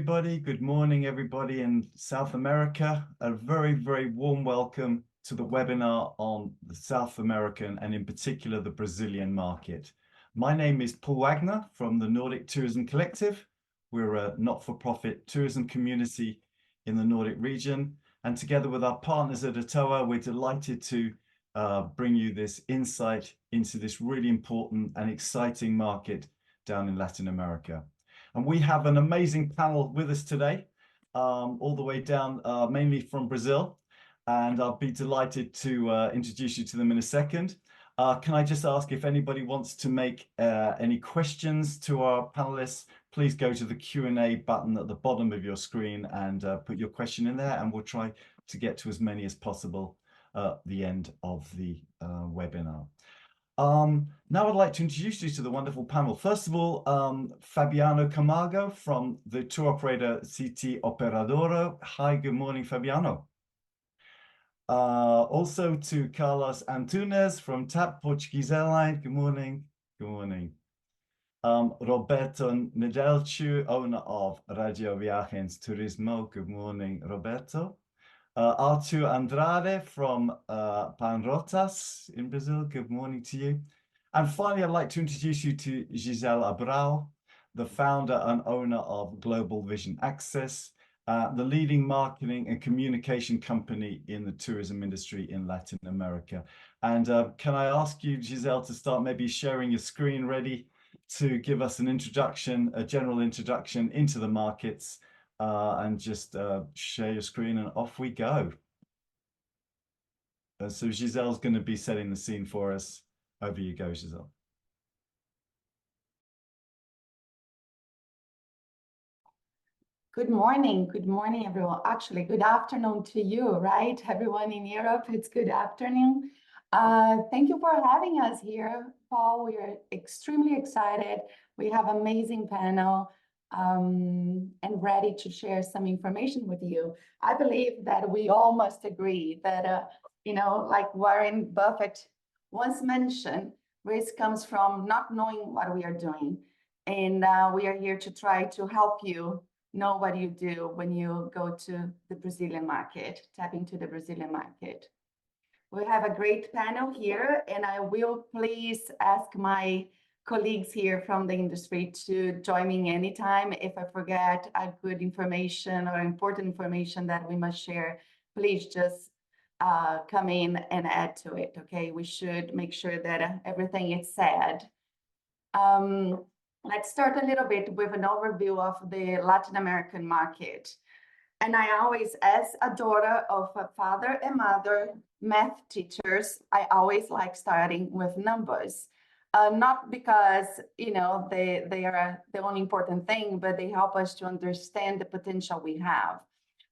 everybody. Good morning, everybody in South America. A very, very warm welcome to the webinar on the South American and in particular the Brazilian market. My name is Paul Wagner from the Nordic Tourism Collective. We're a not-for-profit tourism community in the Nordic region. And together with our partners at Braztoa, we're delighted to bring you this insight into this really important and exciting market down in Latin America. And we have an amazing panel with us today, all the way down, mainly from Brazil. And I'll be delighted to introduce you to them in a second. Can I just ask if anybody wants to make any questions to our panelists, please go to the Q&A button at the bottom of your screen and put your question in there, and we'll try to get to as many as possible at the end of the webinar. Now I'd like to introduce you to the wonderful panel. First of all, Fabiano Camargo from the tour operator CT Operadora. Hi, good morning, Fabiano. Also to Carlos Antunes from TAP Portuguese Airline. Good morning. Good morning. Roberto Nedelciu, owner of Raidho Viagens Turismo. Good morning, Roberto. Artur Andrade from Panrotas in Brazil. Good morning to you. And finally, I'd like to introduce you to Gisele Abrahao, the founder and owner of Global Vision Access, the leading marketing and communication company in the tourism industry in Latin America. And can I ask you, Gisele, to start maybe sharing your screen ready to give us an introduction, a general introduction into the markets, and just share your screen and off we go. So Gisele's going to be setting the scene for us. Over you go, Gisele. Good morning everyone. Actually, good afternoon to you, right? Everyone in Europe, it's good afternoon. Thank you for having us here, Paul. We are extremely excited. We have an amazing panel and ready to share some information with you. I believe that we all must agree that, you know, like Warren Buffett once mentioned, risk comes from not knowing what we are doing. And we are here to try to help you know what you do when you go to the Brazilian market, tap into the Brazilian market. We have a great panel here, and I will please ask my colleagues here from the industry to join me anytime. If I forget a good information or important information that we must share, please just come in and add to it, okay? We should make sure that everything is said. Let's start a little bit with an overview of the Latin American market. And I always, as a daughter of a father and mother math teachers, I always like starting with numbers. Not because, you know, they are the only important thing, but they help us to understand the potential we have.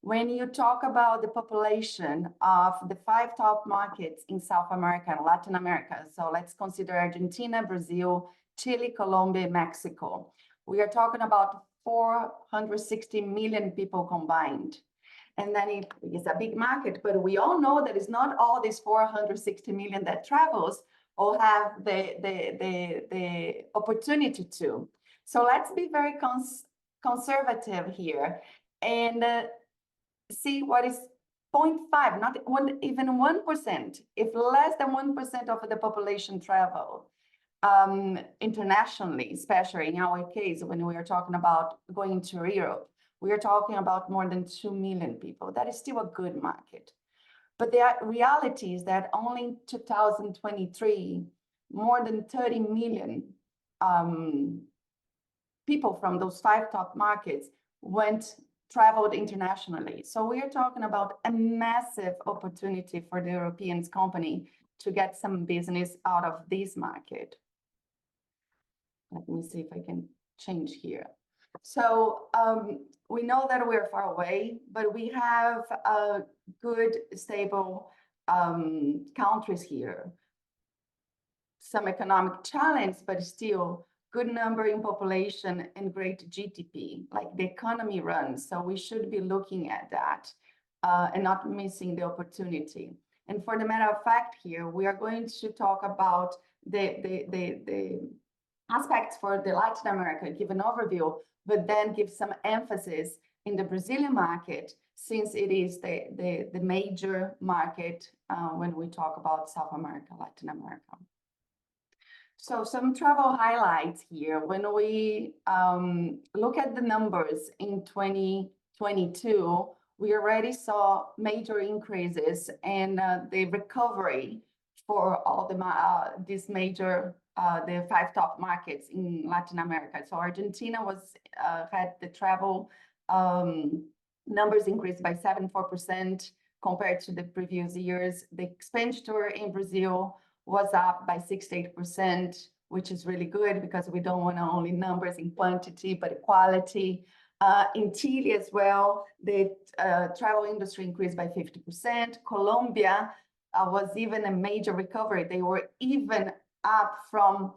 When you talk about the population of the 5 top markets in South America and Latin America, so let's consider Argentina, Brazil, Chile, Colombia, Mexico. We are talking about 460 million people combined. And then it is a big market, but we all know that it's not all these 460 million that travels or have the opportunity to. So let's be very conservative here and see what is 0.5, not even 1%. If less than 1% of the population travel internationally, especially in our case, when we are talking about going to Europe, we are talking about more than 2 million people. That is still a good market. But the reality is that only in 2023, more than 30 million people from those 5 top markets traveled internationally. So we are talking about a massive opportunity for the European company to get some business out of this market. Let me see if I can change here. So we know that we're far away, but we have good, stable countries here. Some economic challenge, but still good number in population and great GDP, like the economy runs. So we should be looking at that and not missing the opportunity. And for the matter of fact here, we are going to talk about the aspects for the Latin America, give an overview, but then give some emphasis in the Brazilian market, since it is the major market when we talk about South America, Latin America. So some travel highlights here. When we look at the numbers in 2022, we already saw major increases in the recovery for all these major, the 5 top markets in Latin America. So Argentina had the travel numbers increased by 74% compared to the previous years. The expenditure in Brazil was up by 68%, which is really good because we don't want only numbers in quantity, but quality. In Chile as well, the travel industry increased by 50%. Colombia was even a major recovery. They were even up from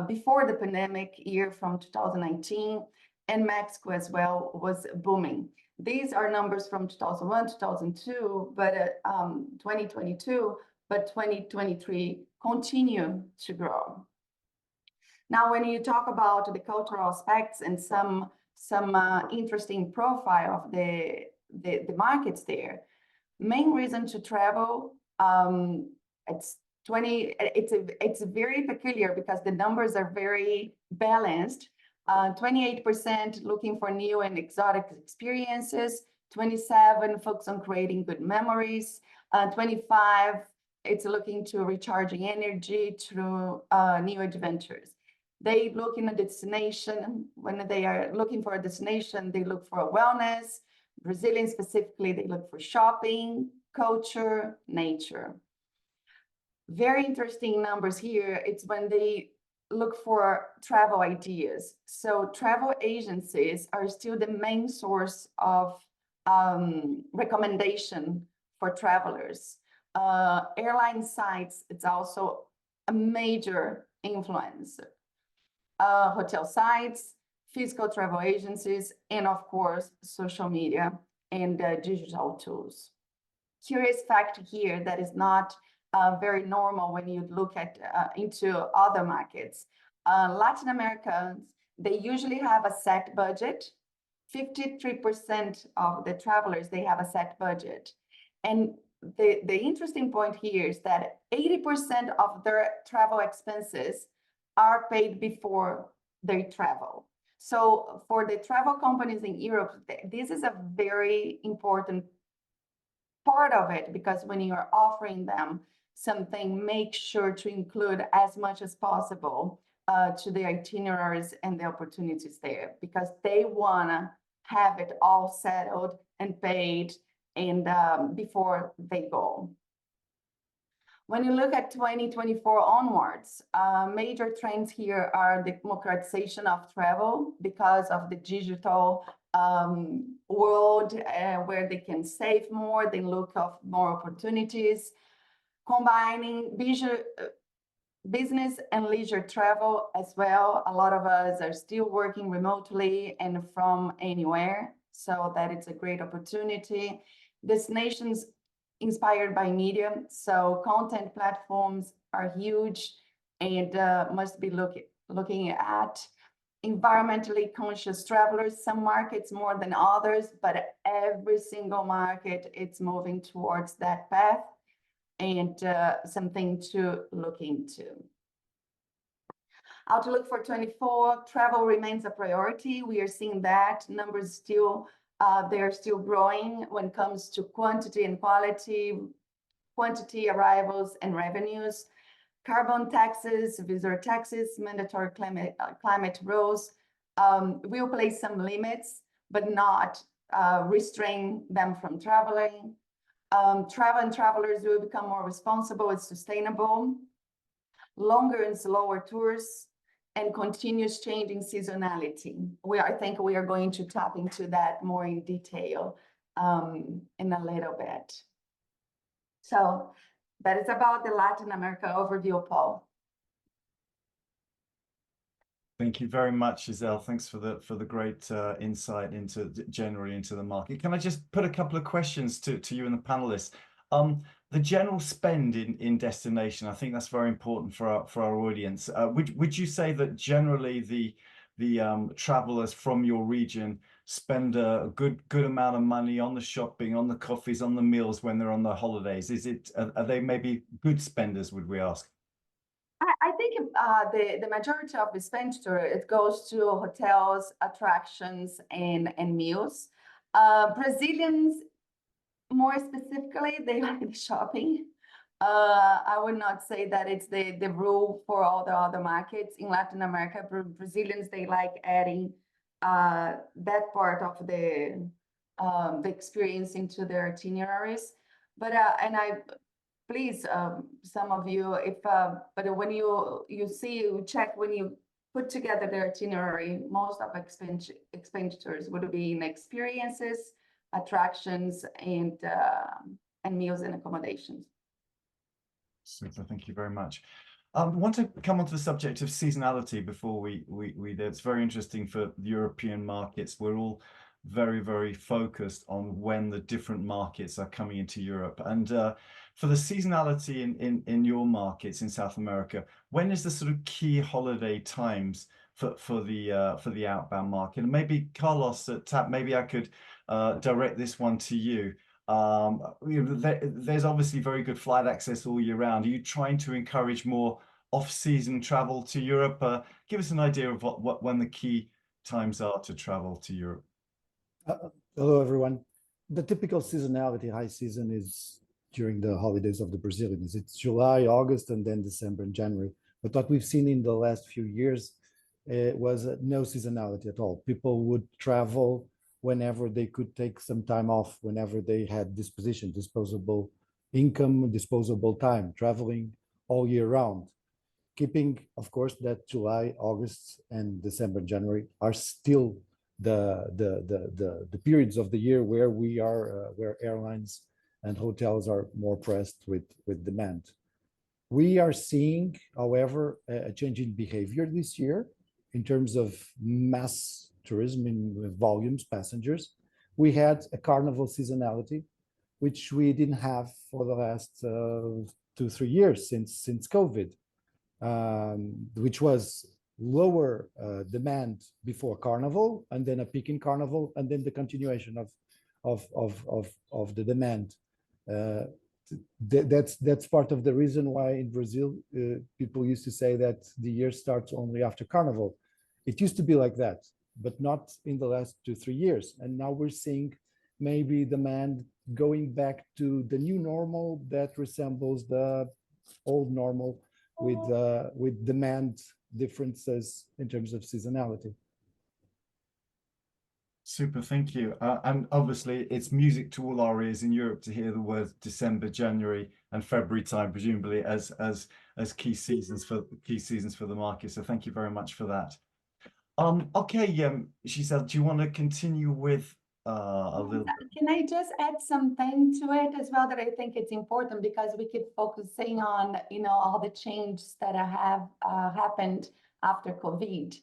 before the pandemic year from 2019, and Mexico as well was booming. These are numbers from 2001, 2002, but 2022, but 2023 continue to grow. Now, when you talk about the cultural aspects and some interesting profile of the markets there, main reason to travel, it's very peculiar because the numbers are very balanced. 28% looking for new and exotic experiences, 27 focus on creating good memories, 25 it's looking to recharging energy through new adventures. They look in a destination. When they are looking for a destination, they look for wellness. Brazilians specifically, they look for shopping, culture, nature. Very interesting numbers here. It's when they look for travel ideas. So travel agencies are still the main source of recommendation for travelers. Airline sites, it's also a major influence. Hotel sites, physical travel agencies, and of course, social media and digital tools. Curious fact here that is not very normal when you look at into other markets. Latin Americans, they usually have a set budget. 53% of the travelers, they have a set budget. And the interesting point here is that 80% of their travel expenses are paid before they travel. So for the travel companies in Europe, this is a very important part of it, because when you are offering them something, make sure to include as much as possible to the itineraries and the opportunities there, because they want to have it all settled and paid and before they go. When you look at 2024 onwards, major trends here are the democratization of travel because of the digital world where they can save more, they look of more opportunities, combining business and leisure travel as well. A lot of us are still working remotely and from anywhere, so that it's a great opportunity. Destinations inspired by media, so content platforms are huge and must be looking at. Environmentally conscious travelers, some markets more than others, but every single market it's moving towards that path, and something to look into. Outlook for 24, travel remains a priority. We are seeing that numbers still, they're still growing when it comes to quantity and quality, arrivals and revenues. Carbon taxes, visitor taxes, mandatory climate rules will place some limits, but not restrain them from traveling. Travel and travelers will become more responsible and sustainable. Longer and slower tours and continuous changing seasonality. I think we are going to tap into that more in detail in a little bit. So that is about the Latin America overview, Paul. Thank you very much, Gisele. Thanks for the great insight into generally into the market. Can I just put a couple of questions to you and the panelists? The general spend in destination, I think that's very important for our audience. Would you say that generally the travelers from your region spend a good amount of money on the shopping, on the coffees, on the meals when they're on their holidays? Are they maybe good spenders, would we ask? I think the majority of expenditure, it goes to hotels, attractions, and meals. Brazilians, more specifically, they like shopping. I would not say that it's the rule for all the other markets. In Latin America, Brazilians, they like adding that part of the experience into their itineraries. But and I please, some of you, if but when you check when you put together the itinerary, most of expenditures would be in experiences, attractions, and meals and accommodations. Super, thank you very much. I want to come on to the subject of seasonality before we do. It's very interesting for European markets. We're all very focused on when the different markets are coming into Europe. And for the seasonality in your markets in South America, when is the sort of key holiday times for the outbound market? And maybe Carlos at TAP, maybe I could direct this one to you. There's obviously very good flight access all year round. Are you trying to encourage more off-season travel to Europe? Give us an idea of when the key times are to travel to Europe. Hello, everyone. The typical seasonality, high season, is during the holidays of the Brazilians. It's July, August, and then December and January. But what we've seen in the last few years was no seasonality at all. People would travel whenever they could take some time off, whenever they had disposable income, disposable time, traveling all year round. Keeping, of course, that July, August, and December, January are still the periods of the year where where airlines and hotels are more pressed with demand. We are seeing, however, a change in behavior this year in terms of mass tourism in volumes, passengers. We had a carnival seasonality, which we didn't have for the last 2-3 years since COVID, which was lower demand before carnival, and then a peak in carnival, and then the continuation of the demand. That's part of the reason why in Brazil people used to say that the year starts only after carnival. It used to be like that, but not in the last 2-3 years. And now we're seeing maybe demand going back to the new normal that resembles the old normal with demand differences in terms of seasonality. Super, thank you. And obviously it's music to all our ears in Europe to hear the words December, January, and February time, presumably as key seasons for the market. So thank you very much for that. Okay, Gisele, do you want to continue with a little bit? Can I just add something to it as well, that I think it's important, because we keep focusing on, all the changes that have happened after COVID.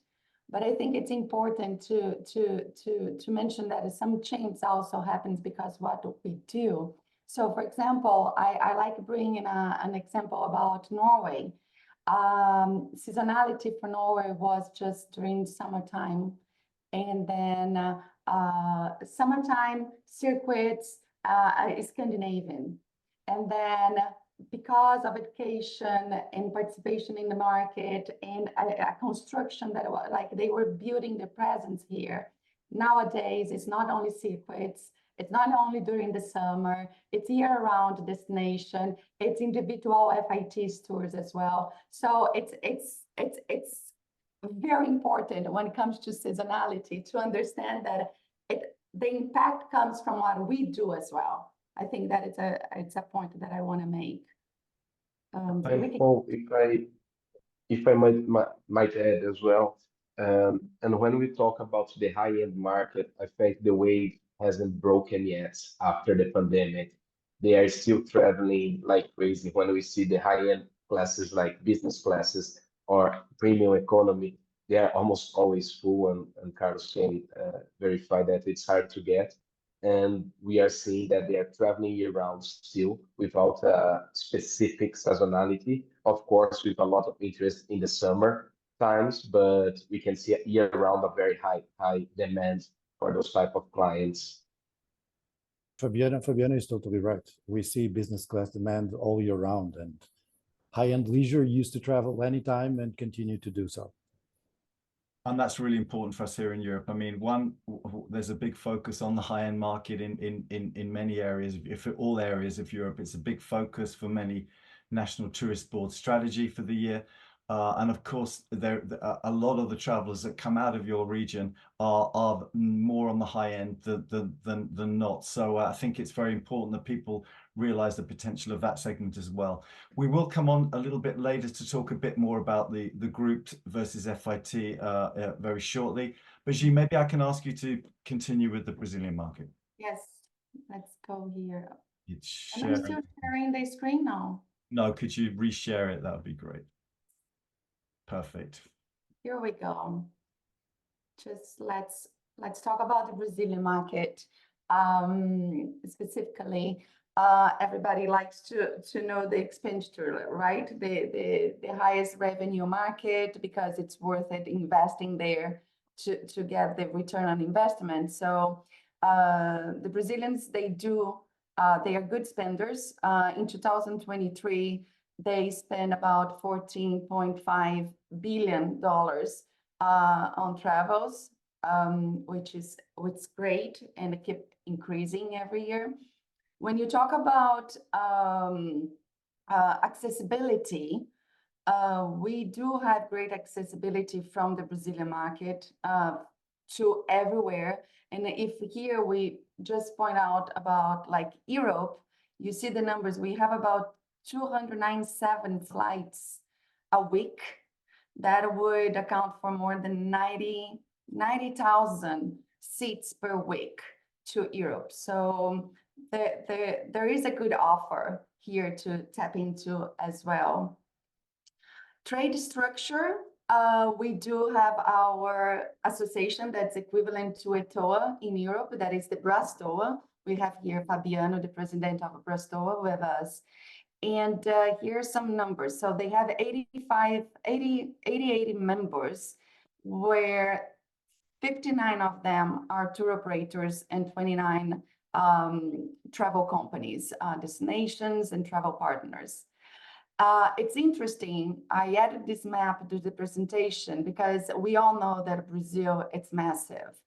But I think it's important to mention that some change also happens because what we do. So, for example, I like bringing an example about Norway. Seasonality for Norway was just during summertime, and then summertime circuits is Scandinavian, and then because of education and participation in the market and a construction that like they were building their presence here. Nowadays, it's not only circuits, it's not only during the summer, it's year-round destination, it's individual FIT tours as well. So it's very important when it comes to seasonality to understand that the impact comes from what we do as well. I think that it's a point that I want to make. If I might add as well, and when we talk about the high-end market, I think the wave hasn't broken yet after the pandemic. They are still traveling like crazy. When we see the high-end classes like business classes or premium economy, they are almost always full, and Carlos can verify that it's hard to get. And we are seeing that they are traveling year-round still without a specific seasonality, of course, with a lot of interest in the summer. times, but we can see year round a very high demand for those type of clients. Fabiano is totally right. We see business class demand all year round, and high-end leisure used to travel anytime and continue to do so. And that's really important for us here in Europe. I mean, there's a big focus on the high-end market in many areas, if all areas of Europe. It's a big focus for many national tourist board strategy for the year. And of course, a lot of the travelers that come out of your region are more on the high end than not. So I think it's very important that people realize the potential of that segment as well. We will come on a little bit later to talk a bit more about the grouped versus FIT very shortly. But Gilles, maybe I can ask you to continue with the Brazilian market. Yes, let's go here. It's And I'm still sharing the screen now. No, could you reshare it? That would be great. Perfect. Here we go. Just let's talk about the Brazilian market. Specifically, everybody likes to know the expenditure, right? The highest revenue market, because it's worth it investing there to get the return on investment. So the Brazilians, they are good spenders. In 2023, they spent about $14.5 billion on travels, which is great, and it keeps increasing every year. When you talk about accessibility, we do have great accessibility from the Brazilian market to everywhere. And if here we just point out about like Europe, you see the numbers. We have about 297 flights a week. That would account for more than 90,000 seats per week to Europe. So there is a good offer here to tap into as well. Trade structure, we do have our association that's equivalent to a TOA in Europe, that is the Braztoa. We have here Fabiano, the president of Braztoa, with us. And here are some numbers. So they have 80 members, where 59 of them are tour operators and 29 travel companies, destinations and travel partners. It's interesting. I added this map to the presentation because we all know that Brazil, it's massive.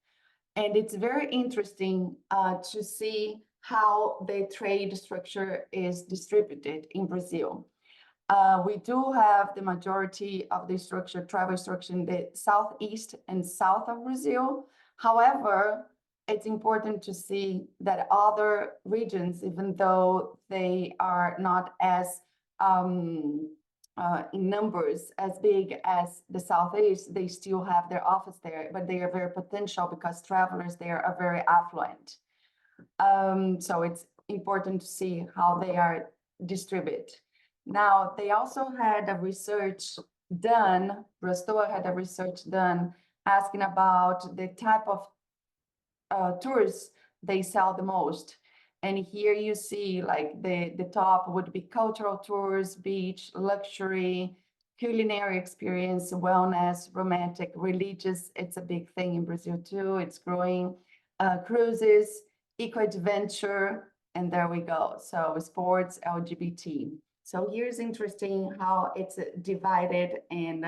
And it's very interesting to see how the trade structure is distributed in Brazil. We do have the majority of the travel structure in the southeast and south of Brazil. However, it's important to see that other regions, even though they are not as in numbers as big as the southeast, they still have their office there, but they are very potential because travelers there are very affluent. So it's important to see how they are distributed. Now, they also had a research done, Braztoa had a research done asking about the type of tours they sell the most. And here you see like the top would be cultural tours, beach, luxury, culinary experience, wellness, romantic, religious. It's a big thing in Brazil too. It's growing. Cruises, eco-adventure, and there we go. So sports, LGBT. So here's interesting how it's divided and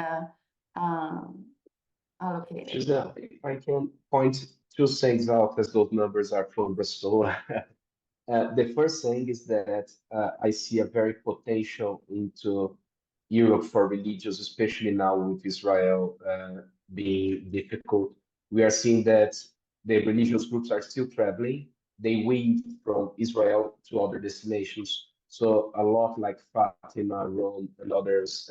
allocated. Gisele, if I can point two things out as those numbers are from Brazil. The first thing is that I see a very potential into Europe for religious, especially now with Israel being difficult. We are seeing that the religious groups are still traveling. They weave from Israel to other destinations. So a lot like Fatima, Rome, and others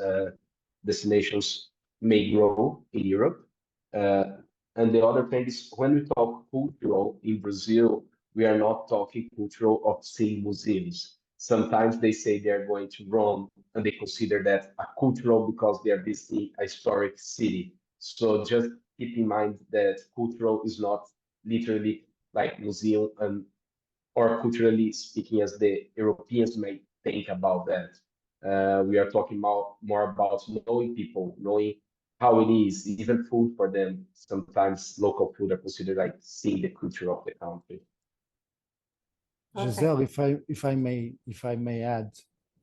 destinations may grow in Europe. And the other thing is when we talk cultural in Brazil, we are not talking cultural of seeing museums. Sometimes they say they're going to Rome and they consider that a cultural because they are visiting a historic city. So just keep in mind that cultural is not literally like museum and or culturally speaking as the Europeans may think about that. We are talking more about knowing people, knowing how it is, even food for them. Sometimes local food are considered like seeing the culture of the country. Gisele, if I may add,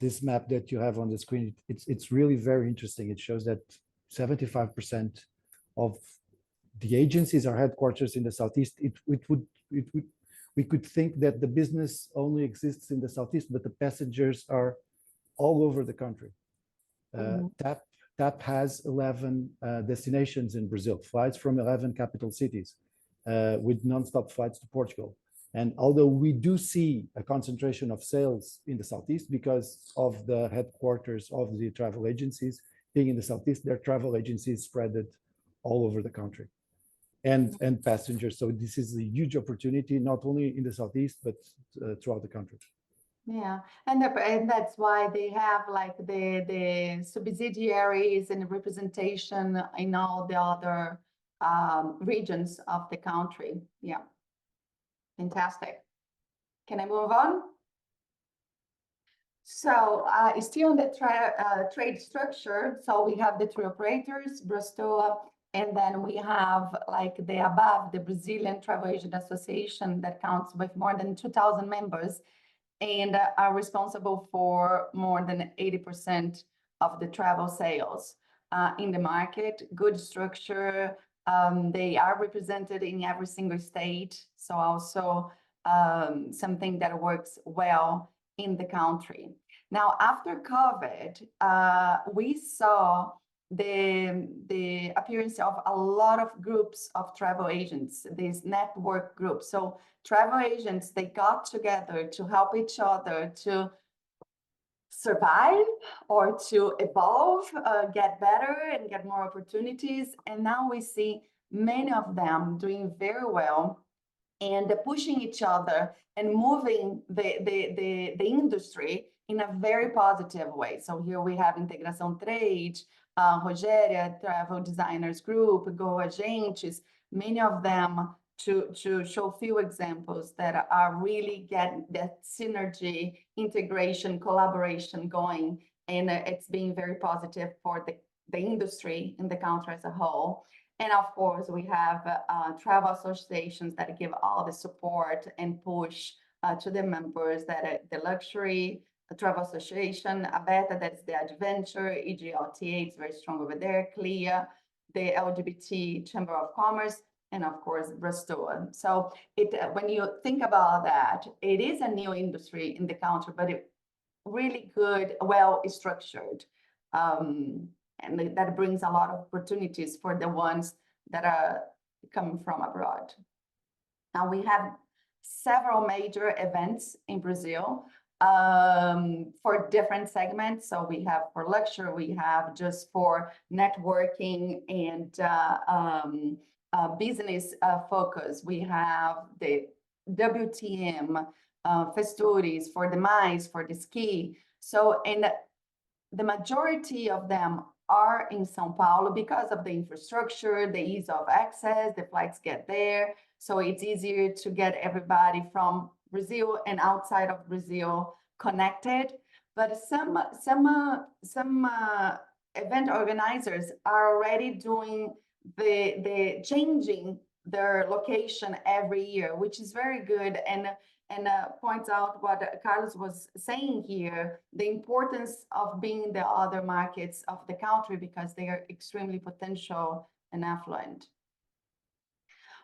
this map that you have on the screen, it's really very interesting. It shows that 75% of the agencies are headquarters in the Southeast. We could think that the business only exists in the Southeast, but the passengers are all over the country. TAP has 11 destinations in Brazil, flights from 11 capital cities with non-stop flights to Portugal. And although we do see a concentration of sales in the Southeast because of the headquarters of the travel agencies being in the Southeast, their travel agencies spread it all over the country and passengers. So this is a huge opportunity, not only in the Southeast, but throughout the country. Yeah, and that's why they have like the subsidiaries and representation in all the other regions of the country. Yeah, fantastic. Can I move on? So still on the trade structure, so we have the tour operators, Braztoa, and then we have like the above, the Brazilian Travel Agent Association that counts with more than 2,000 members and are responsible for more than 80% of the travel sales in the market. Good structure. They are represented in every single state. So also something that works well in the country. Now, after COVID, we saw the appearance of a lot of groups of travel agents, these network groups. So travel agents, they got together to help each other to survive or to evolve, get better and get more opportunities. And now we see many of them doing very well and pushing each other and moving the industry in a very positive way. So here we have Integração Trade, Rogéria, Travel Designers Group, Go Agentes, many of them to show few examples that are really getting that synergy, integration, collaboration going. And it's being very positive for the industry in the country as a whole. And of course, we have travel associations that give all the support and push to the members, that the luxury travel association, Alberto, that's the adventure, EGLTA, it's very strong over there, CLIA, the LGBT Chamber of Commerce, and of course, Braztoa. So when you think about that, it is a new industry in the country, but it really good, well structured. And that brings a lot of opportunities for the ones that are coming from abroad. Now we have several major events in Brazil for different segments. So we have for luxury, we have just for networking and business focus. We have the WTM, Festures, for the MICE, for the ski. So, and the majority of them are in São Paulo because of the infrastructure, the ease of access, the flights get there. So it's easier to get everybody from Brazil and outside of Brazil connected. But some event organizers are already doing the changing their location every year, which is very good, and points out what Carlos was saying here, the importance of being in the other markets of the country because they are extremely potential and affluent.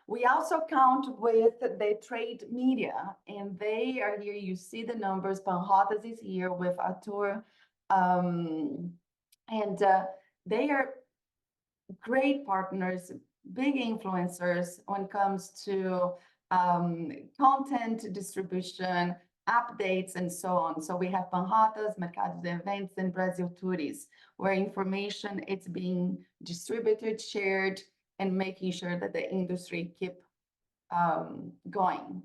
We also count with the trade media, and they are here. You see the numbers. Panrotas is here with Artur, and they are great partners, big influencers when it comes to content distribution, updates, and so on. So we have Panrotas, Mercado de Eventos, and Brasil Turismo, where information is being distributed, shared, and making sure that the industry keep going.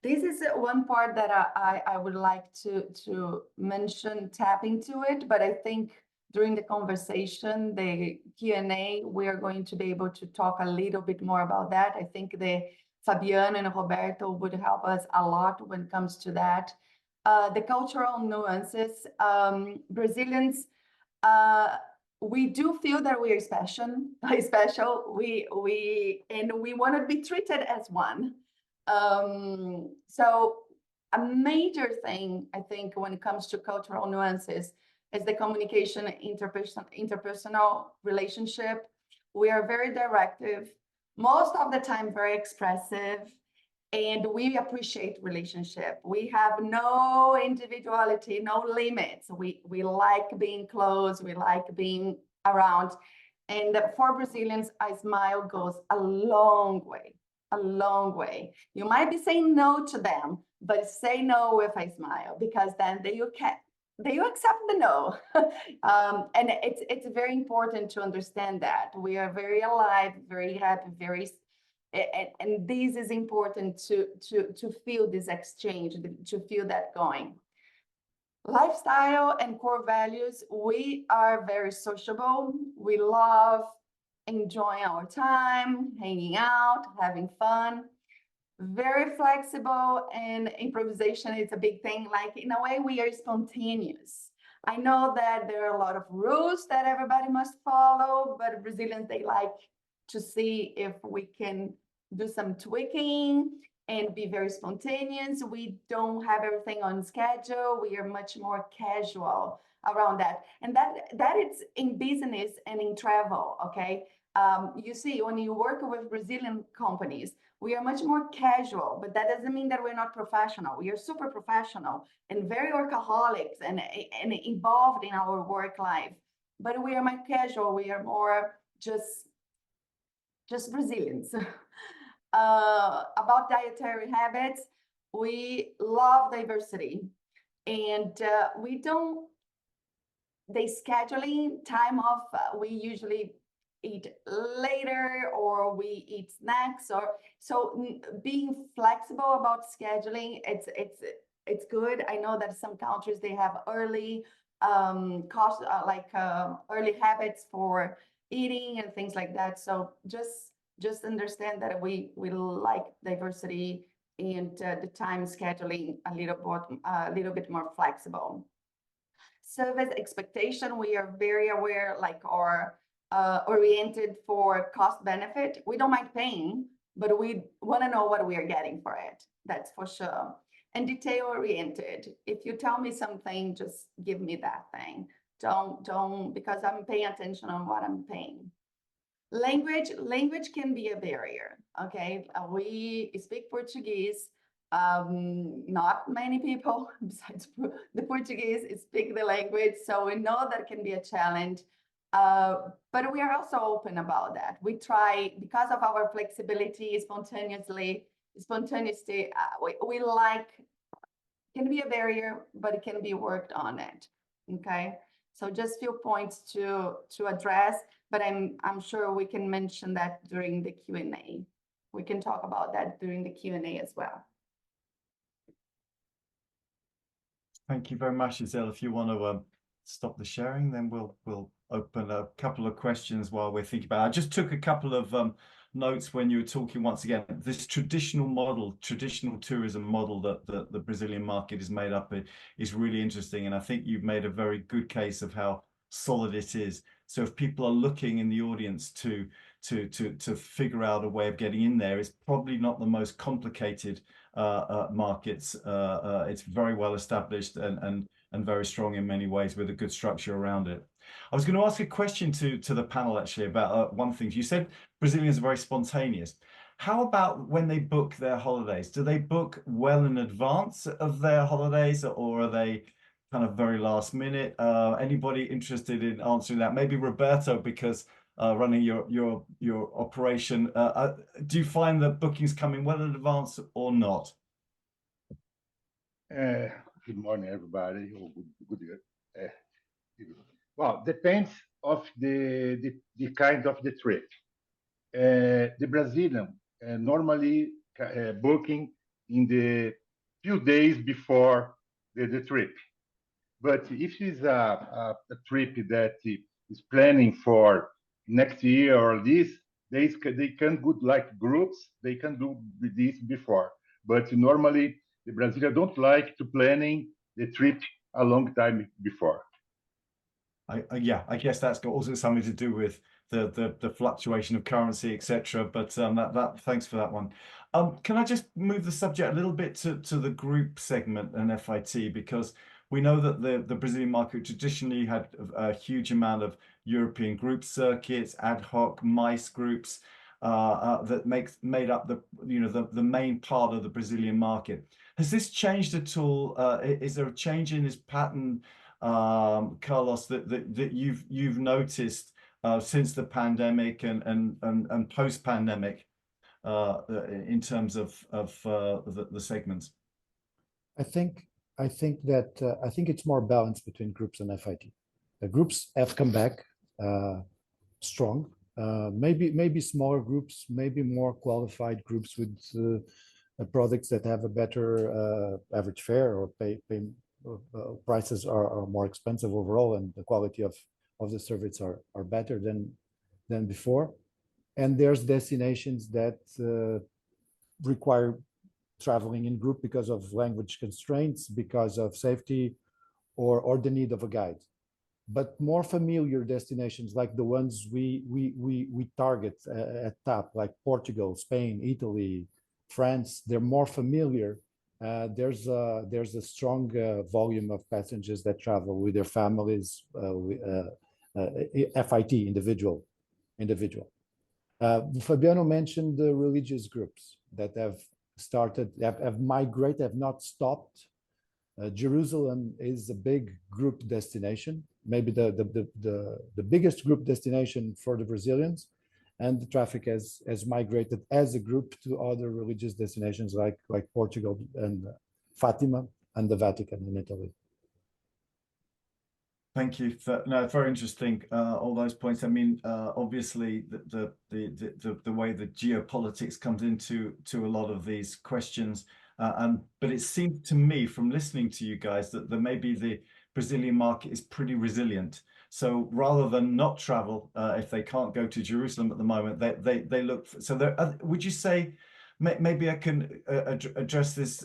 This is one part that I would like to mention, tap into it, but I think during the conversation, the Q&A, we are going to be able to talk a little bit more about that. I think the Fabiano and Roberto would help us a lot when it comes to that. The cultural nuances, Brazilians we do feel that we are special. We want to be treated as one. So a major thing, I think, when it comes to cultural nuances is the communication, interpersonal relationship. We are very directive, most of the time very expressive, and we appreciate relationship. We have no individuality, no limits. We like being close, we like being around. And for Brazilians, a smile goes a long way, a long way. You might be saying no to them, but say no with a smile, because then they accept the no. And it's very important to understand that. We are very alive, very happy, and this is important to feel this exchange, to feel that going. Lifestyle and core values, we are very sociable. We love enjoying our time, hanging out, having fun. Very flexible, and improvisation is a big thing. Like, in a way, we are spontaneous. I know that there are a lot of rules that everybody must follow, but Brazilians, they like to see if we can do some tweaking and be very spontaneous. We don't have everything on schedule. We are much more casual around that. And that is in business and in travel, okay? You see, when you work with Brazilian companies, we are much more casual, but that doesn't mean that we're not professional. We are super professional and very workaholics and involved in our work life. But we are more casual. We are more just Brazilians. About dietary habits, we love diversity, and the scheduling time off, we usually eat later, or we eat snacks, or so being flexible about scheduling, it's good. I know that some countries, they have early early habits for eating and things like that. So just understand that we like diversity, and the time scheduling a little bit more flexible. Service expectation, we are very aware, like, or oriented for cost benefit. We don't mind paying, but we want to know what we are getting for it. That's for sure. And detail oriented. If you tell me something, just give me that thing. Don't, because I'm paying attention on what I'm paying. Language can be a barrier, okay? We speak Portuguese. Not many people besides the Portuguese speak the language, so we know that can be a challenge. But we are also open about that. We try, because of our flexibility, spontaneously, we like, can be a barrier, but it can be worked on it, okay? So just few points to address, but I'm sure we can mention that during the Q&A. We can talk about that during the Q&A as well. Thank you very much, Gisele. If you want to stop the sharing, then we'll open a couple of questions while we're thinking about it. I just took a couple of notes when you were talking once again. This traditional tourism model that the Brazilian market is made up is really interesting, and I think you've made a very good case of how solid it is. So if people are looking in the audience to figure out a way of getting in there, it's probably not the most complicated markets. It's very well established and very strong in many ways, with a good structure around it. I was going to ask a question to the panel actually about one thing. You said Brazilians are very spontaneous. How about when they book their holidays? Do they book well in advance of their holidays, or are they kind of very last minute? Anybody interested in answering that? Maybe Roberto, because running your operation, do you find that bookings coming well in advance or not? Good morning, everybody. Well, depends of the kind of the trip. The Brazilian normally booking in the few days before the trip. But if it's a trip that is planning for next year or this, they can go like groups. They can do this before. But normally the Brazilians don't like to planning the trip a long time before. Yeah, I guess that's got also something to do with the fluctuation of currency, etc. But that thanks for that one. Can I just move the subject a little bit to the group segment and FIT, because we know that the Brazilian market traditionally had a huge amount of European group circuits, ad hoc MICE groups that made up the main part of the Brazilian market. Has this changed at all? Is there a change in this pattern, Carlos, that you've noticed since the pandemic and post-pandemic in terms of the segments? I think it's more balanced between groups and FIT. The groups have come back strong. Maybe smaller groups, maybe more qualified groups with products that have a better average fare, or prices are more expensive overall, and the quality of the service are better than before. And there's destinations that require traveling in group because of language constraints, because of safety, or the need of a guide. But more familiar destinations, like the ones we target at TAP, like Portugal, Spain, Italy, France, they're more familiar. There's a strong volume of passengers that travel with their families, FIT, individual. Fabiano mentioned the religious groups that have started, have migrated, have not stopped. Jerusalem is a big group destination, maybe the biggest group destination for the Brazilians, and the traffic has migrated as a group to other religious destinations like Portugal and Fatima and the Vatican in Italy. Thank you. No, very interesting. All those points. I mean, obviously, the way the geopolitics comes into a lot of these questions, but it seemed to me from listening to you guys that maybe the Brazilian market is pretty resilient. So rather than not travel, if they can't go to Jerusalem at the moment, they look. So would you say? Maybe I can address this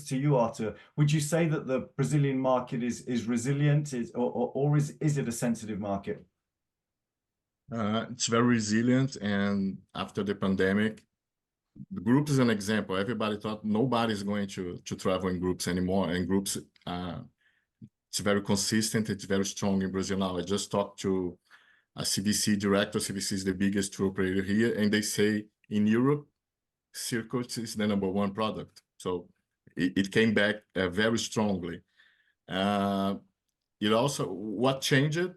to you, Artur. Would you say that the Brazilian market is resilient, or is it a sensitive market? It's very resilient, and after the pandemic, the group is an example. Everybody thought nobody's going to travel in groups anymore, and groups, it's very consistent. It's very strong in Brazil now. I just talked to a CVC director. CVC is the biggest tour operator here, and they say in Europe, circuits is the #1 product. So it came back very strongly. It also, what changed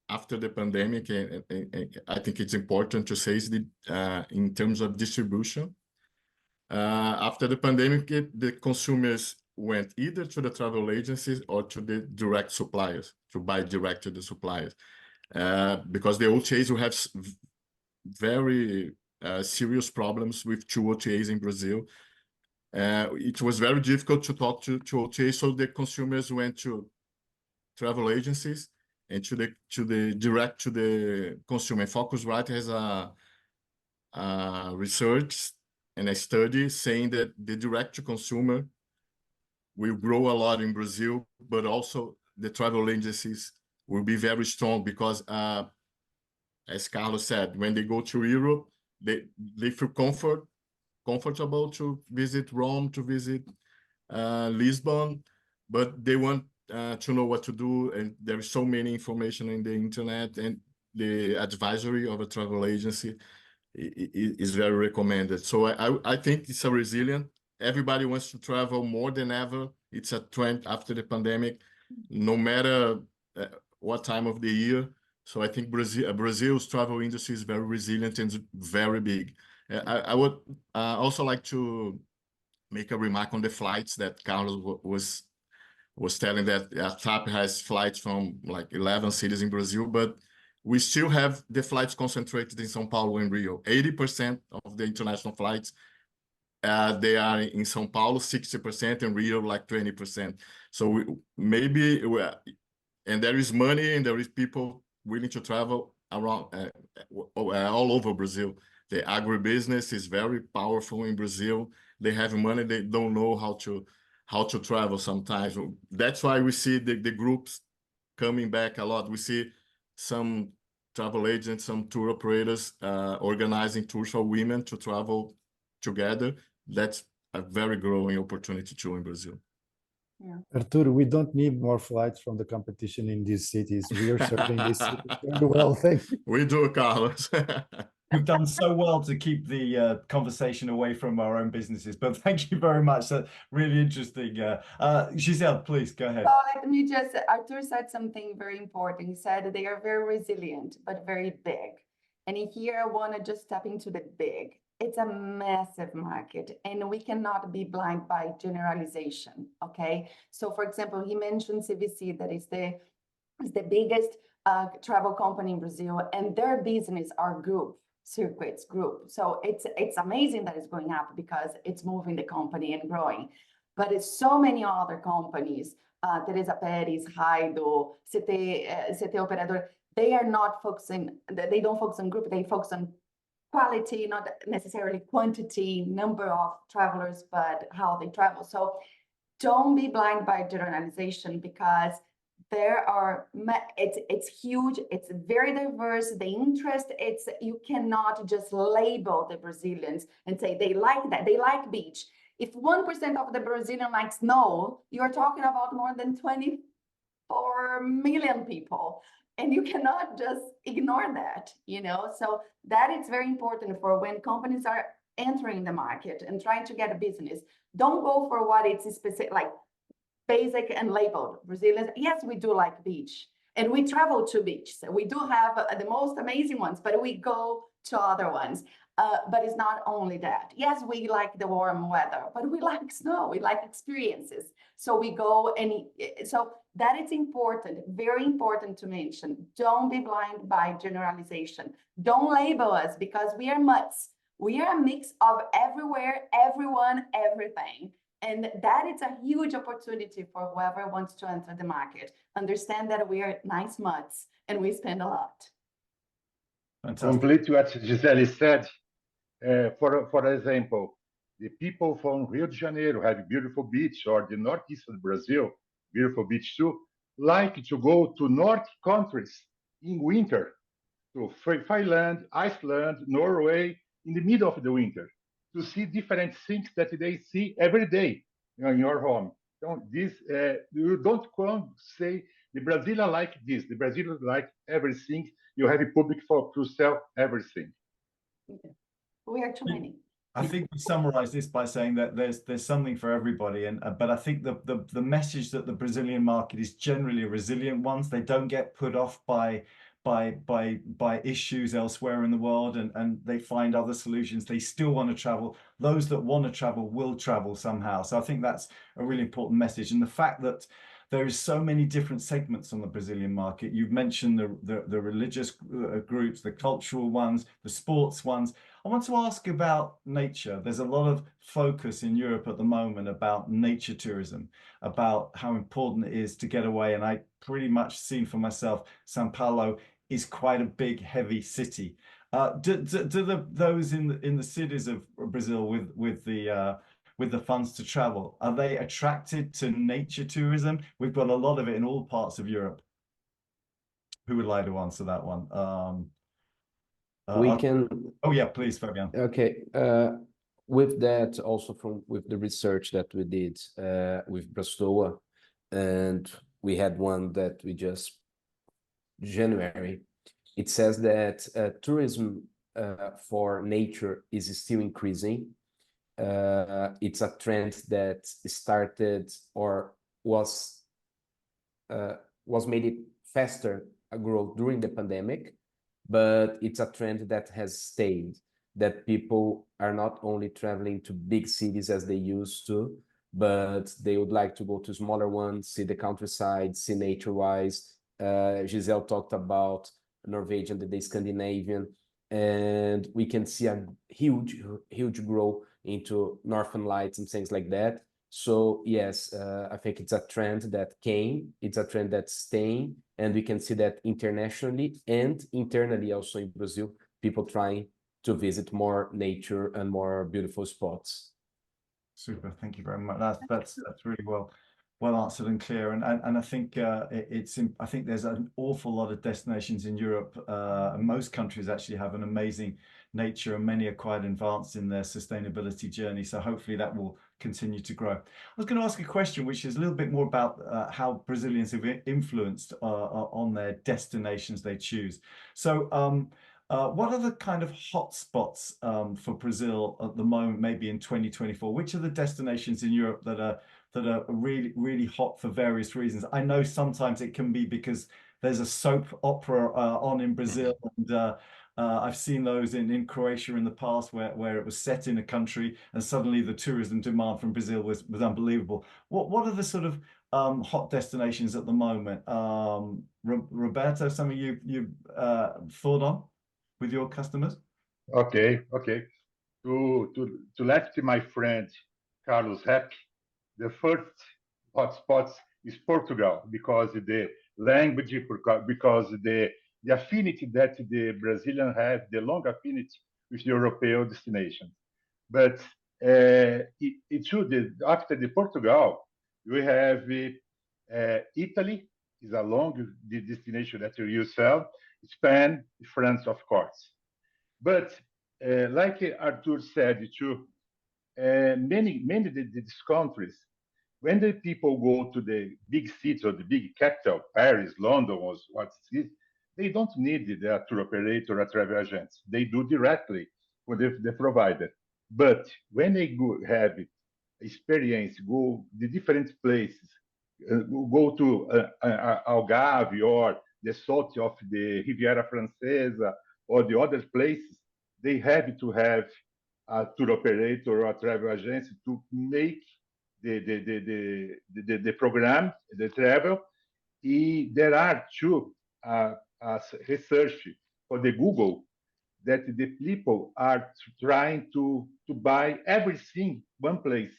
after the pandemic, and I think it's important to say, is in terms of distribution. After the pandemic, the consumers went either to the travel agencies or to the direct suppliers to buy direct to the suppliers, because the OTAs will have very serious problems with two OTAs in Brazil. It was very difficult to talk to OTAs, so the consumers went to travel agencies and to the direct to the consumer. Focusrite has a research and a study saying that the direct to consumer will grow a lot in Brazil, but also the travel agencies will be very strong because, as Carlos said, when they go to Europe, they feel comfortable to visit Rome, to visit Lisbon, but they want to know what to do, and there is so many information in the internet, and the advisory of a travel agency is very recommended. So I think it's a resilient. Everybody wants to travel more than ever. It's a trend after the pandemic, no matter what time of the year. So I think Brazil's travel industry is very resilient and very big. I would also like to make a remark on the flights that Carlos was telling, that TAP has flights from like 11 cities in Brazil, but we still have the flights concentrated in São Paulo and Rio. 80% of the international flights, they are in São Paulo, 60%, and Rio like 20%. So and there is money and there is people willing to travel around all over Brazil. The agribusiness is very powerful in Brazil. They have money, they don't know how to travel sometimes. That's why we see the groups coming back a lot. We see some travel agents, some tour operators organizing tours for women to travel together. That's a very growing opportunity too in Brazil. Yeah. Artur, we don't need more flights from the competition in these cities. We are serving these cities very well, thank you. We do, Carlos. We've done so well to keep the conversation away from our own businesses, but thank you very much. That's really interesting. Gisele, please go ahead. So let me just, Artur said something very important. He said they are very resilient, but very big. And here I want to just step into the big. It's a massive market, and we cannot be blind by generalization, okay? So for example, he mentioned CVC, that is the biggest travel company in Brazil, and their business are group circuits group. So it's amazing that it's going up because it's moving the company and growing. But it's so many other companies, Teresa Pérez, Raidho, CT Operador, they are not focusing, they don't focus on group, they focus on quality, not necessarily quantity, number of travelers, but how they travel. So don't be blind by generalization, because there are, it's huge, it's very diverse, the interest, you cannot just label the Brazilians and say they like that, they like beach. If 1% of the Brazilian like snow, you're talking about more than 24 million people. And you cannot just ignore that, you know? So that is very important for when companies are entering the market and trying to get a business. Don't go for what it's specific, like basic and labeled. Brazilians, yes, we do like beach. And we travel to beach. So we do have the most amazing ones, but we go to other ones. But it's not only that. Yes, we like the warm weather, but we like snow, we like experiences. So we go so that is important, very important to mention. Don't be blind by generalization. Don't label us, because we are mutts. We are a mix of everywhere, everyone, everything. And that is a huge opportunity for whoever wants to enter the market. Understand that we are nice mutts and we spend a lot. Fantastic. Complete what Gisele said. For example, the people from Rio de Janeiro have beautiful beach, or the northeast of Brazil, beautiful beach too, like to go to North countries in winter, to Finland, Iceland, Norway, in the middle of the winter, to see different things that they see every day in your home. You don't come say the Brazilian like this, the Brazilian like everything. You have a public to sell everything. Okay. We are too many. I think we summarize this by saying that there's something for everybody, and but I think the message that the Brazilian market is generally a resilient one. They don't get put off by issues elsewhere in the world, and they find other solutions. They still want to travel. Those that want to travel will travel somehow. So I think that's a really important message. And the fact that there is so many different segments on the Brazilian market. You've mentioned the religious groups, the cultural ones, the sports ones. I want to ask about nature. There's a lot of focus in Europe at the moment about nature tourism, about how important it is to get away. And I pretty much seen for myself, São Paulo is quite a big, heavy city. Do those in the cities of Brazil with the funds to travel, are they attracted to nature tourism? We've got a lot of it in all parts of Europe. Who would like to answer that one? We can. Oh yeah, please, Fabiano. Okay. With that, also with the research that we did with Braztoa, and we had one that we just January. It says that tourism for nature is still increasing. It's a trend that started or was made it faster growth during the pandemic, but it's a trend that has stayed, that people are not only traveling to big cities as they used to, but they would like to go to smaller ones, see the countryside, see nature-wise. Gisele talked about Norwegian, the Scandinavian, and we can see a huge growth into Northern Lights and things like that. So yes, I think it's a trend that came, it's a trend that's staying, and we can see that internationally and internally also in Brazil, people trying to visit more nature and more beautiful spots. Super, thank you very much. That's really well well answered and clear. And I think I think there's an awful lot of destinations in Europe. And most countries actually have an amazing nature, and many are quite advanced in their sustainability journey. So hopefully that will continue to grow. I was going to ask a question, which is a little bit more about how Brazilians have influenced on their destinations they choose. So what are the kind of hotspots for Brazil at the moment, maybe in 2024? Which are the destinations in Europe that are really, really hot for various reasons? I know sometimes it can be because there's a soap opera on in Brazil, and I've seen those in Croatia in the past where it was set in a country and suddenly the tourism demand from Brazil was unbelievable. What are the sort of hot destinations at the moment? Roberto, some of you've thought on with your customers? Okay. To let my friend Carlos happy, the first hotspot is Portugal, because the language, because the affinity that the Brazilian have, the long affinity with the European destination. But it should, after the Portugal, we have Italy is a long destination that you sell, Spain, France, of course. But like Artur said too, many of these countries, when the people go to the big cities or the big capital, Paris, London, or what it is, they don't need the tour operator or travel agents. They do directly with the provider. But when they go have experience, go the different places, go to Algarve or the south of the Riviera Francesa or the other places, they have to have a tour operator or a travel agency to make the program, the travel. There are two research for the Google that the people are trying to buy everything one place.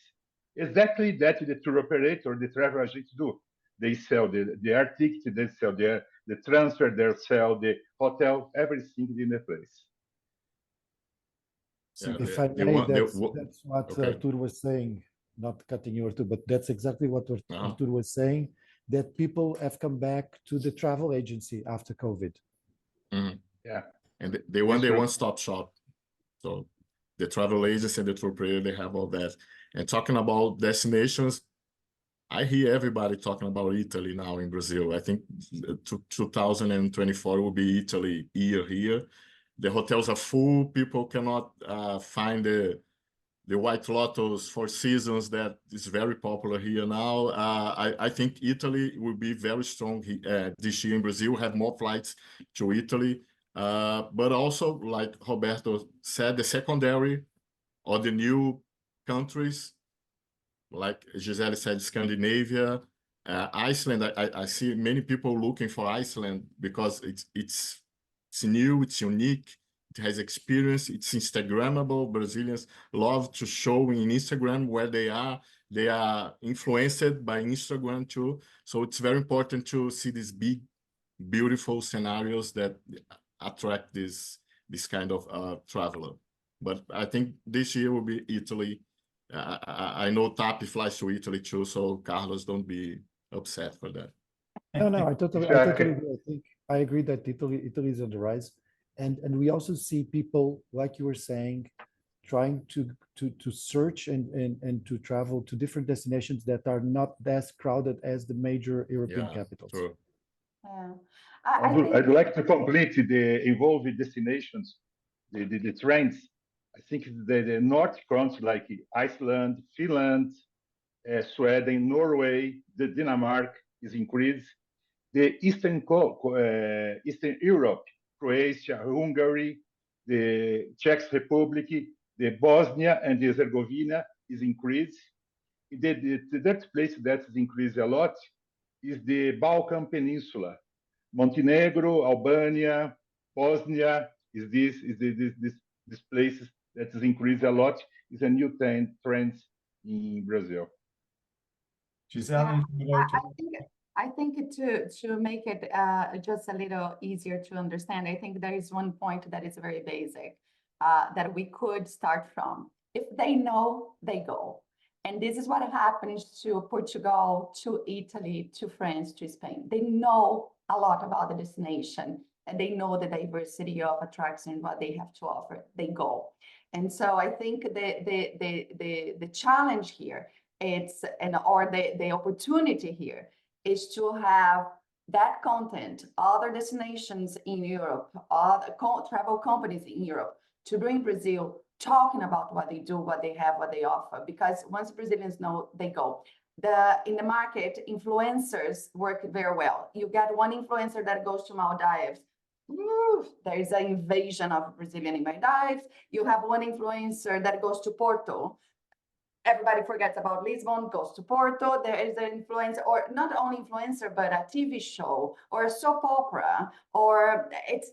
Exactly that the tour operator, the travel agent do. They sell the air ticket, they sell the transfer, they sell the hotel, everything in the place. Yeah, If I may, that's what Artur was saying, not cutting you, Artur, but that's exactly what Artur was saying, that people have come back to the travel agency after COVID. Yeah. And they want their one-stop shop. So the travel agency and the tour operator, they have all that. And talking about destinations, I hear everybody talking about Italy now in Brazil. I think 2024 will be Italy year here. The hotels are full. People cannot find the White Lotus Four Seasons that is very popular here now. I think Italy will be very strong this year in Brazil. Have more flights to Italy. But also, like Roberto said, the secondary or the new countries, like Gisele said, Scandinavia, Iceland. I see many people looking for Iceland because it's new, it's unique, it has experience, it's Instagrammable. Brazilians love to show in Instagram where they are. They are influenced by Instagram too. So it's very important to see these big, beautiful scenarios that attract this kind of traveler. But I think this year will be Italy. I know Tapi flies to Italy too, so Carlos, don't be upset for that. No, I totally agree. I agree that Italy is on the rise, and we also see people, like you were saying, trying to search and to travel to different destinations that are not as crowded as the major European capitals. True. Yeah. I'd like to complete the involved destinations, the trends. I think the North countries like Iceland, Finland, Sweden, Norway, the Denmark is increased. The Eastern Europe, Croatia, Hungary, the Czech Republic, the Bosnia and the Herzegovina is increased. The third place that is increased a lot is the Balkan Peninsula. Montenegro, Albania, Bosnia is this places that is increased a lot. Is a new trend in Brazil. Gisele, I think to make it just a little easier to understand, I think there is one point that is very basic that we could start from. If they know, they go. And this is what happens to Portugal, to Italy, to France, to Spain. They know a lot about the destination, and they know the diversity of attractions, what they have to offer. They go. And so I think the challenge here, or the opportunity here is to have that content, other destinations in Europe, other travel companies in Europe, to bring Brazil talking about what they do, what they have, what they offer. Because once Brazilians know, they go. In the market, influencers work very well. You get one influencer that goes to Maldives, there is an invasion of Brazilian in Maldives. You have one influencer that goes to Porto. Everybody forgets about Lisbon, goes to Porto. There is an influencer, or not only influencer, but a TV show or a soap opera, or it's,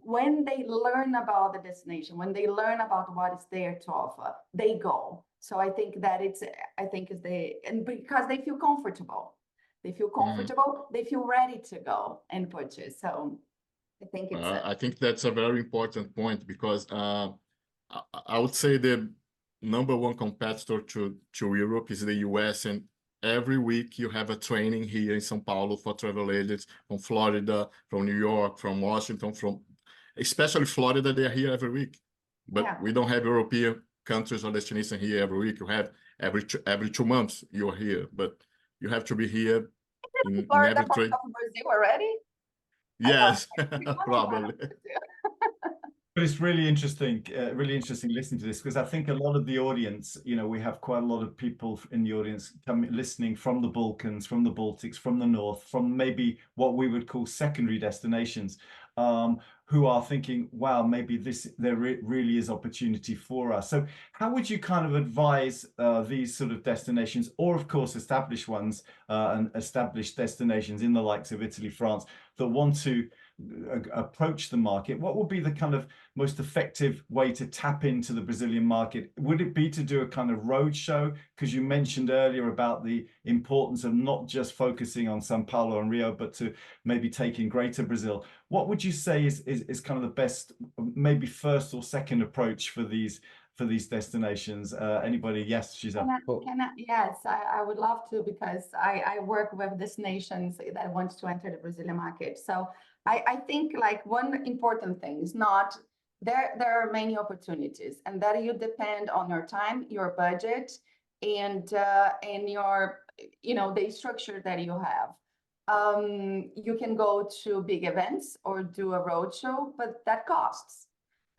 when they learn about the destination, when they learn about what is there to offer, they go. So I think that and because they feel comfortable. They feel comfortable, they feel ready to go and purchase. So I think it's... I think that's a very important point, because I would say the number one competitor to Europe is the US, and every week you have a training here in São Paulo for travel agents from Florida, from New York, from Washington, especially Florida. They are here every week, but we don't have European countries or destinations here every week. You have every 2 months you're here, but you have to be here in every trade. Brazil already? Yes, probably. But it's really interesting listening to this, because I think a lot of the audience, we have quite a lot of people in the audience listening from the Balkans, from the Baltics, from the north, from maybe what we would call secondary destinations, who are thinking, wow, maybe there really is opportunity for us. So how would you kind of advise these sort of destinations, or of course established ones and established destinations in the likes of Italy, France, that want to approach the market? What would be the kind of most effective way to tap into the Brazilian market? Would it be to do a kind of road show? Because you mentioned earlier about the importance of not just focusing on São Paulo and Rio, but to maybe take in Greater Brazil. What would you say is kind of the best, maybe first or second approach for these destinations? Anybody? Yes, Gisele. Yes, I would love to, because I work with destinations that want to enter the Brazilian market. So I think like one important thing is not, there are many opportunities, and that you depend on your time, your budget, and your, the structure that you have. You can go to big events or do a roadshow, but that costs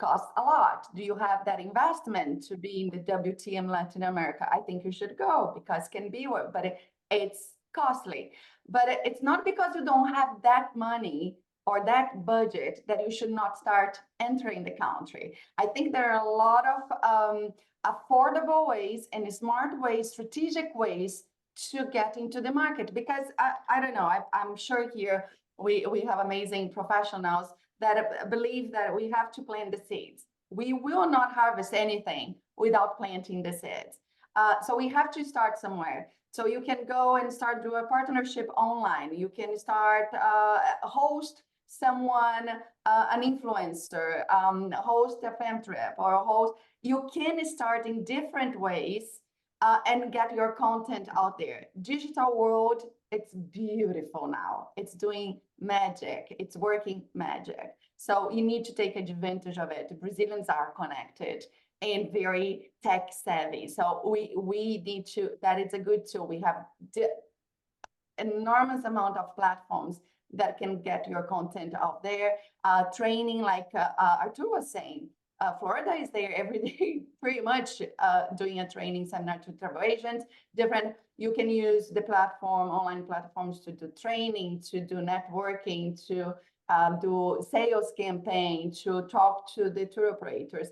a lot. Do you have that investment to be in the WTM Latin America? I think you should go, because it can be work, but it's costly. But it's not because you don't have that money or that budget that you should not start entering the country. I think there are a lot of affordable ways and smart ways, strategic ways to get into the market. Because I don't know, I'm sure here we have amazing professionals that believe that we have to plant the seeds. We will not harvest anything without planting the seeds. So we have to start somewhere. So you can go and start do a partnership online. You can start host someone, an influencer, host a fam trip, or host. You can start in different ways and get your content out there. Digital world, it's beautiful now. It's doing magic. It's working magic. So you need to take advantage of it. Brazilians are connected and very tech savvy. So we need to, that is a good tool. We have enormous amount of platforms that can get your content out there. Training, like Artur was saying, Florida is there every day, pretty much doing a training seminar to travel agents. You can use the platform, online platforms, to do training, to do networking, to do sales campaign, to talk to the tour operators.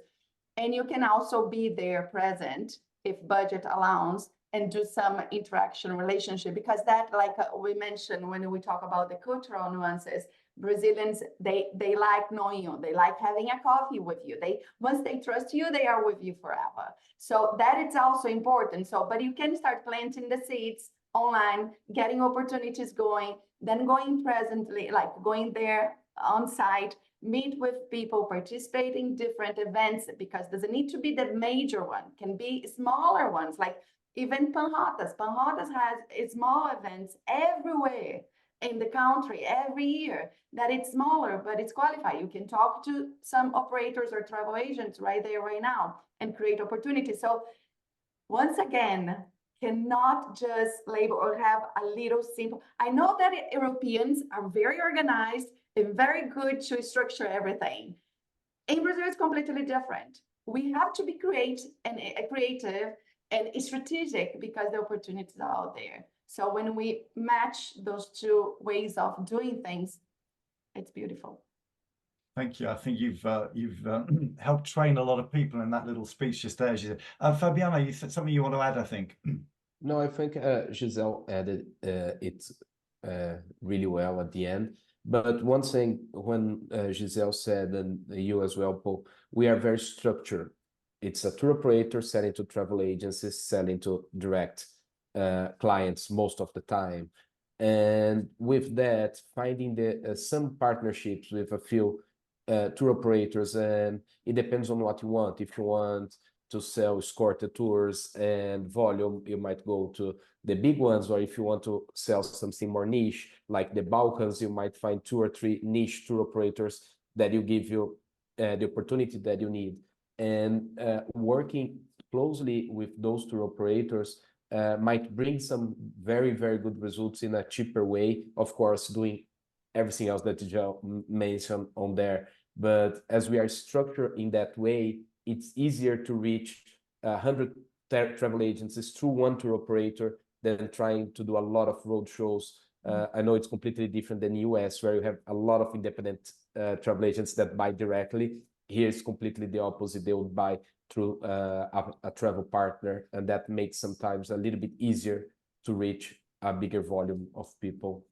And you can also be there present, if budget allows, and do some interaction relationship, because that, like we mentioned when we talk about the cultural nuances, Brazilians, they like knowing you, they like having a coffee with you. Once they trust you, they are with you forever. So that is also important. So, but you can start planting the seeds online, getting opportunities going, then going presently, like going there on site, meet with people, participate in different events, because doesn't need to be the major one, can be smaller ones, like even Panrotas. Panrotas has small events everywhere in the country every year that it's smaller, but it's qualified. You can talk to some operators or travel agents right there, right now, and create opportunities. So once again, cannot just label or have a little simple. I know that Europeans are very organized and very good to structure everything. In Brazil, it's completely different. We have to be creative and strategic because the opportunities are out there. So when we match those two ways of doing things, it's beautiful. Thank you. I think you've helped train a lot of people in that little speech just there. Fabiano, you said something you want to add, I think. No, I think Gisele added it really well at the end. But one thing, when Gisele said, and you as well, Paul, we are very structured. It's a tour operator selling to travel agencies, selling to direct clients most of the time. And with that, finding some partnerships with a few tour operators, and it depends on what you want. If you want to sell escorted tours and volume, you might go to the big ones, or if you want to sell something more niche, like the Balkans, you might find 2 or 3 niche tour operators that will give you the opportunity that you need. And working closely with those tour operators might bring some very, very good results in a cheaper way, of course, doing everything else that you mentioned on there. But as we are structured in that way, it's easier to reach 100 travel agencies through one tour operator than trying to do a lot of road shows. I know it's completely different than US, where you have a lot of independent travel agents that buy directly. Here it's completely the opposite. They would buy through a travel partner, and that makes sometimes a little bit easier to reach a bigger volume of people.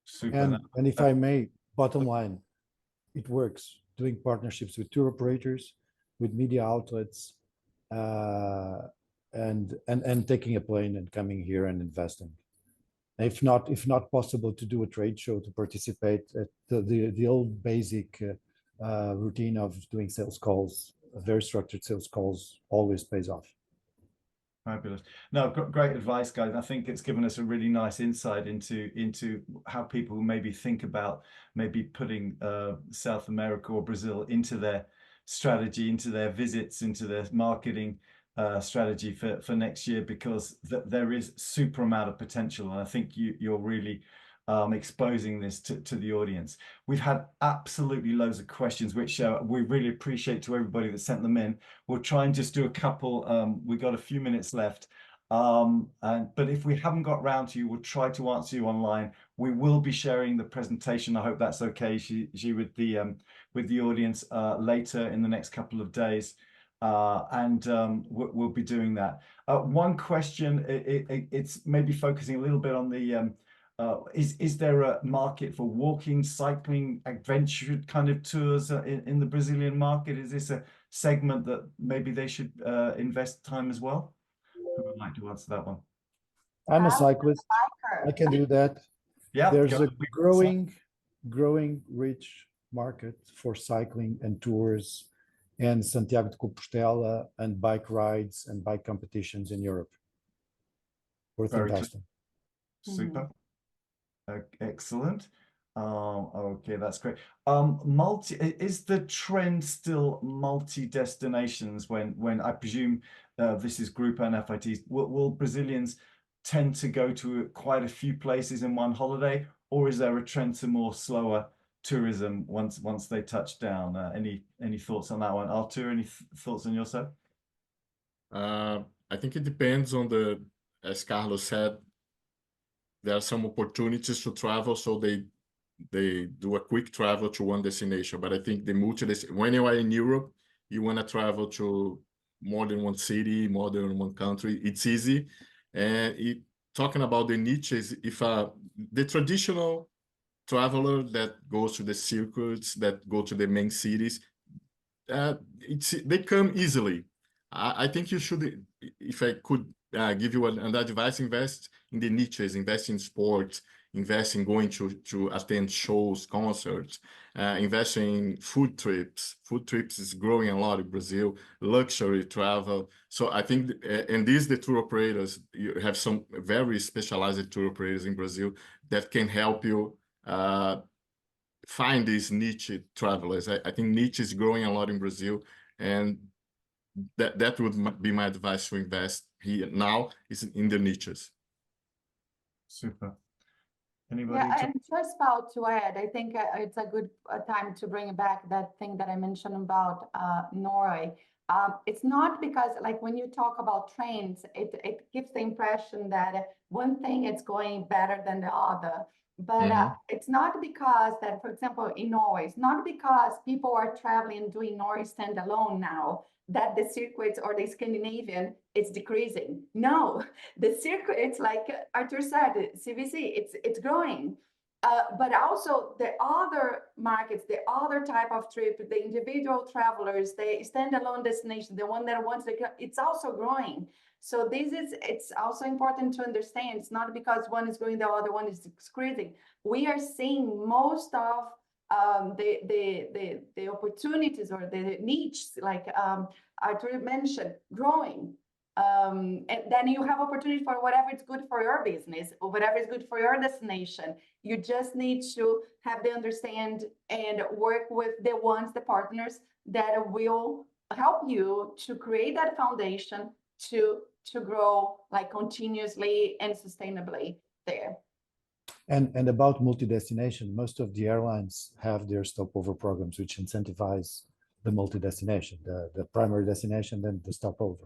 Super. And if I may, bottom line, it works. Doing partnerships with tour operators, with media outlets, and taking a plane and coming here and investing. If not possible to do a trade show, to participate at the old basic routine of doing sales calls, very structured sales calls, always pays off. Fabulous. No, great advice, guys. I think it's given us a really nice insight into how people maybe think about maybe putting South America or Brazil into their strategy, into their visits, into their marketing strategy for next year, because there is super amount of potential, and I think you're really exposing this to the audience. We've had absolutely loads of questions, which we really appreciate to everybody that sent them in. We'll try and just do a couple. We've got a few minutes left, but if we haven't got round to you, we'll try to answer you online. We will be sharing the presentation. I hope that's okay, with the audience later in the next couple of days, and we'll be doing that. One question, it's maybe focusing a little bit on the is there a market for walking, cycling, adventure kind of tours in the Brazilian market? Is this a segment that maybe they should invest time as well? Who would like to answer that one? I'm a cyclist. I can do that. Yeah, there's a growing rich market for cycling and tours and Santiago de Compostela and bike rides and bike competitions in Europe. Worth investing. Super. Excellent. Okay, that's great. Is the trend still multi-destinations when I presume this is group and FITs? Will Brazilians tend to go to quite a few places in one holiday, or is there a trend to more slower tourism once they touch down? Any thoughts on that one? Artur, any thoughts on your side? I think it depends on as Carlos said, there are some opportunities to travel, so they do a quick travel to one destination. But I think when you are in Europe, you want to travel to more than one city, more than one country. It's easy. And talking about the niches, if the traditional traveler that goes to the circuits, that go to the main cities, they come easily. I think you should, if I could give you an advice, invest in the niches, invest in sports, invest in going to attend shows, concerts, invest in food trips. Food trips is growing a lot in Brazil, luxury travel. So I think, and these the tour operators, you have some very specialized tour operators in Brazil that can help you find these niche travelers. I think niche is growing a lot in Brazil, and that would be my advice to invest here now is in the niches. Super. Anybody? Yeah, and just about to add, I think it's a good time to bring back that thing that I mentioned about Norway. It's not because, like, when you talk about trends, it gives the impression that one thing is going better than the other. But it's not because that, for example, in Norway, it's not because people are traveling and doing Norway standalone now that the circuits or the Scandinavian is decreasing. No, the circuit, it's like Artur said, CVC, it's growing. But also the other markets, the other type of trip, the individual travelers, the standalone destination, the one that wants to, it's also growing. So it's also important to understand. It's not because one is growing, the other one is decreasing. We are seeing most of the opportunities or the niche, like Artur mentioned, growing. And then you have opportunity for whatever is good for your business or whatever is good for your destination. You just need to have the understand and work with the partners that will help you to create that foundation to grow like continuously and sustainably there. And about multi-destination, most of the airlines have their stopover programs which incentivize the multi-destination, the primary destination, then the stopover.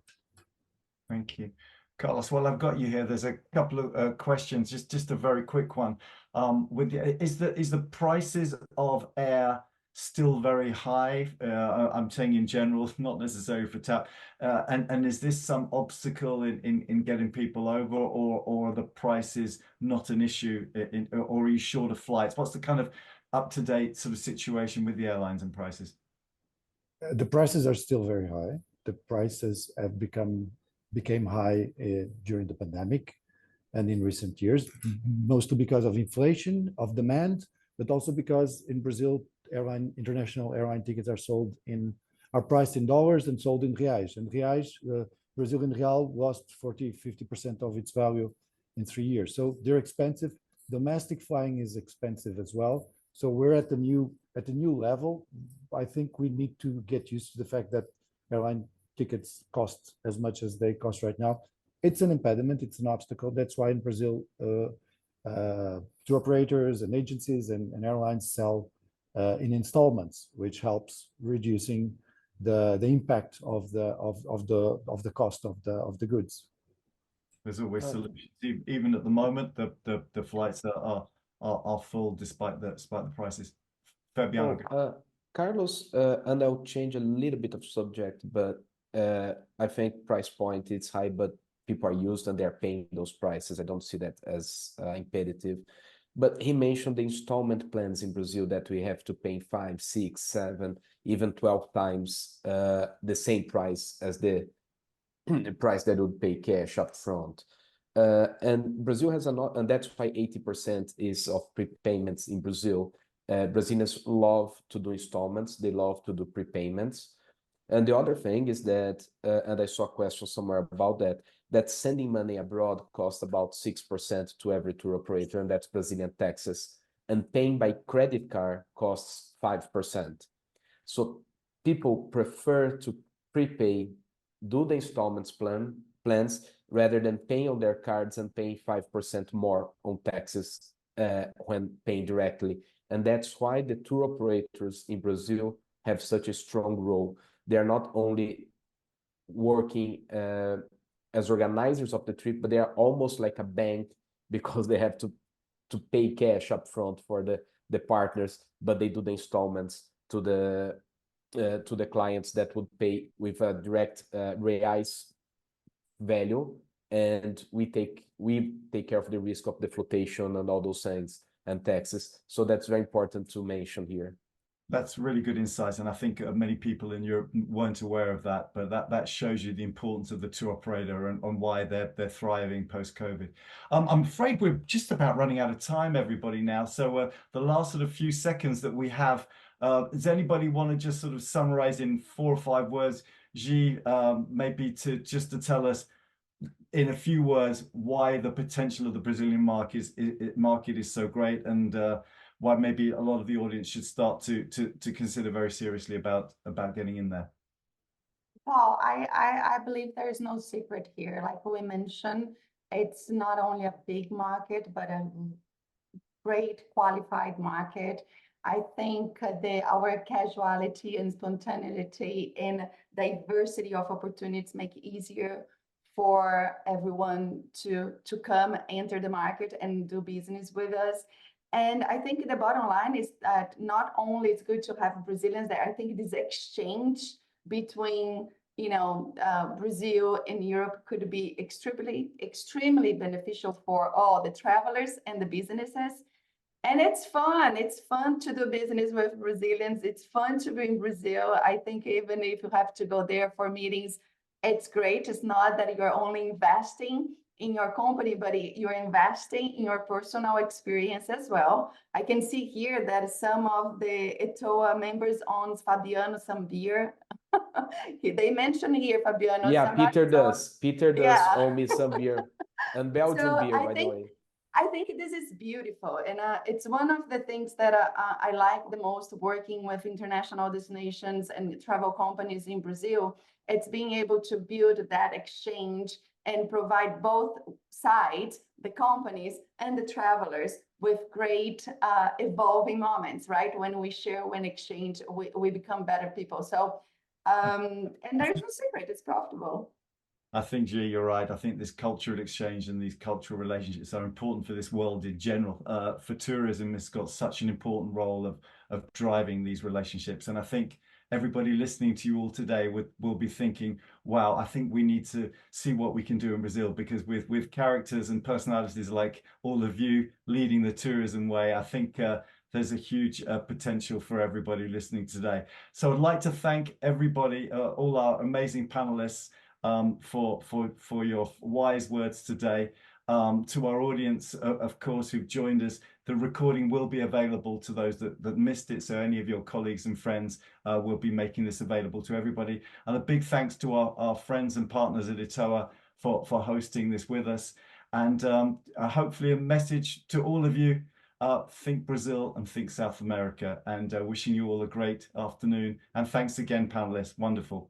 Thank you, Carlos. Well, I've got you here. There's a couple of questions, just a very quick one. Is the prices of air still very high? I'm saying in general, not necessarily for TAP. And is this some obstacle in getting people over, or are the prices not an issue, or are you short of flights? What's the kind of up-to-date sort of situation with the airlines and prices? The prices are still very high. The prices have became high during the pandemic and in recent years, mostly because of inflation of demand, but also because in Brazil, international airline tickets are priced in dollars and sold in reais. And reais, Brazilian real lost 40-50% of its value in 3 years. So they're expensive. Domestic flying is expensive as well. So we're at the new level. I think we need to get used to the fact that airline tickets cost as much as they cost right now. It's an impediment, it's an obstacle. That's why in Brazil, tour operators and agencies and airlines sell in installments, which helps reducing the impact of the cost of the goods. There's always solutions. Even at the moment, the flights are full despite the prices. Fabiano. Carlos, and I'll change a little bit of subject, but I think price point is high, but people are used and they're paying those prices. I don't see that as imperative. But he mentioned the installment plans in Brazil that we have to pay 5, 6, 7, even 12 times the same price as the price that would pay cash up front. And Brazil has and that's why 80% is of prepayments in Brazil. Brazilians love to do installments. They love to do prepayments. And the other thing is that, and I saw a question somewhere about that sending money abroad costs about 6% to every tour operator, and that's Brazilian taxes. And paying by credit card costs 5%. So people prefer to prepay, do the installments plans, rather than paying on their cards and paying 5% more on taxes when paying directly. And that's why the tour operators in Brazil have such a strong role. They are not only working as organizers of the trip, but they are almost like a bank because they have to pay cash up front for the partners, but they do the installments to the clients that would pay with a direct reais value, and we take care of the risk of the flotation and all those things and taxes. So that's very important to mention here. That's really good insights, and I think many people in Europe weren't aware of that. But that shows you the importance of the tour operator and why they're thriving post-COVID. I'm afraid we're just about running out of time, everybody, now. So the last sort of few seconds that we have, does anybody want to just sort of summarize in 4 or 5 words, Gisele, maybe to tell us in a few words why the potential of the Brazilian market is so great, and why maybe a lot of the audience should start to consider very seriously about getting in there? Well, I believe there is no secret here. Like we mentioned, it's not only a big market, but a great qualified market. I think our casuality and spontaneity and diversity of opportunities make it easier for everyone to come enter the market and do business with us. And I think the bottom line is that not only it's good to have Brazilians there, I think this exchange between Brazil and Europe could be extremely beneficial for all the travelers and the businesses. And it's fun. It's fun to do business with Brazilians. It's fun to be in Brazil. I think even if you have to go there for meetings, it's great. It's not that you're only investing in your company, but you're investing in your personal experience as well. I can see here that some of the ETOA members owns Fabiano some beer. They mentioned here Fabiano. Yeah, Peter does. Peter does owe me some beer, and Belgian beer, by the way. I think this is beautiful, and it's one of the things that I like the most working with international destinations and travel companies in Brazil. It's being able to build that exchange and provide both sides, the companies and the travelers, with great evolving moments, right? When we share, when exchange, we become better people. So, and there's no secret, it's profitable. I think, Gisele, you're right. I think this cultural exchange and these cultural relationships are important for this world in general. For tourism, it's got such an important role of driving these relationships. And I think everybody listening to you all today will be thinking, wow, I think we need to see what we can do in Brazil, because with characters and personalities like all of you leading the tourism way, I think there's a huge potential for everybody listening today. So I'd like to thank everybody, all our amazing panelists, for your wise words today. To our audience, of course, who've joined us, the recording will be available to those that missed it. So any of your colleagues and friends will be making this available to everybody. And a big thanks to our friends and partners at ETOA for hosting this with us. And hopefully a message to all of you, think Brazil and think South America, and wishing you all a great afternoon. And thanks again, panelists. Wonderful.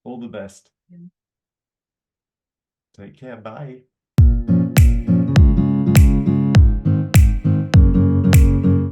All the best. Yeah. Take care. Bye.